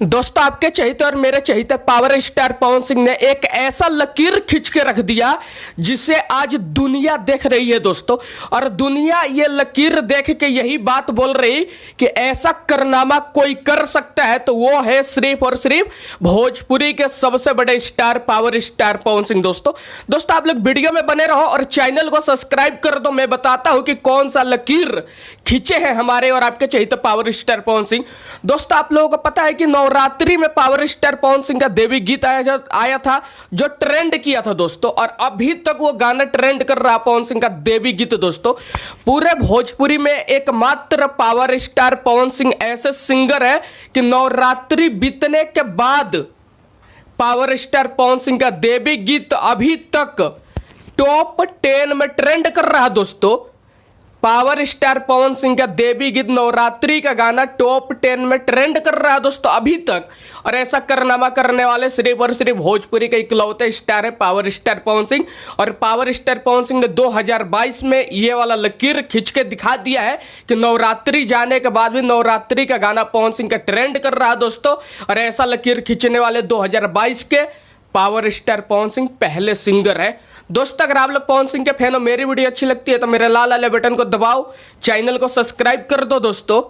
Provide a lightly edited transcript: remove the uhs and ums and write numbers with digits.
दोस्तों आपके चहेते और मेरे चहेते पावर स्टार पवन सिंह ने एक ऐसा लकीर खींच के रख दिया जिसे आज दुनिया देख रही है दोस्तों। और दुनिया ये लकीर देख के यही बात बोल रही कि ऐसा कारनामा कोई कर सकता है तो वो है सिर्फ और सिर्फ भोजपुरी के सबसे बड़े star power star Pawan Singh. दोस्तों आप लोग वीडियो में बने रहो और चैनल को सब्सक्राइब कर दो। मैं बताता हूं कि कौन सा लकीर खींचे हैं हमारे और आपके चहेते पावर स्टार पवन सिंह। दोस्तों आप लोगों को पता है कि नवरात्रि में पावर स्टार पवन सिंह का देवी गीत आया था जो ट्रेंड किया था दोस्तों, और अभी तक वो गाना ट्रेंड कर रहा पवन सिंह का देवी गीत। दोस्तों पूरे भोजपुरी में एकमात्र पावर स्टार पवन सिंह ऐसे सिंगर है कि नवरात्रि बीतने के बाद पावर स्टार पवन सिंह का देवी गीत अभी तक टॉप 10 में ट्रेंड कर रहा है। दोस्तों पावर स्टार पवन सिंह का देवी गीत नवरात्रि का गाना टॉप 10 में ट्रेंड कर रहा है दोस्तों अभी तक। और ऐसा कारनामा करने वाले सिर्फ और सिर्फ भोजपुरी के इकलौते स्टार है पावर स्टार पवन सिंह। और पावर स्टार पवन सिंह ने 2022 में ये वाला लकीर खींच के दिखा दिया है कि नवरात्रि जाने के बाद भी नवरात्रि का गाना पवन सिंह का ट्रेंड कर रहा है दोस्तों। और ऐसा लकीर खींचने वाले 2022 के पावर स्टार पवन सिंह पहले सिंगर है दोस्तों। अगर आप लोग पवन सिंह के फैन हो, मेरी वीडियो अच्छी लगती है तो मेरे लाल वाले बटन को दबाओ, चैनल को सब्सक्राइब कर दो दोस्तों।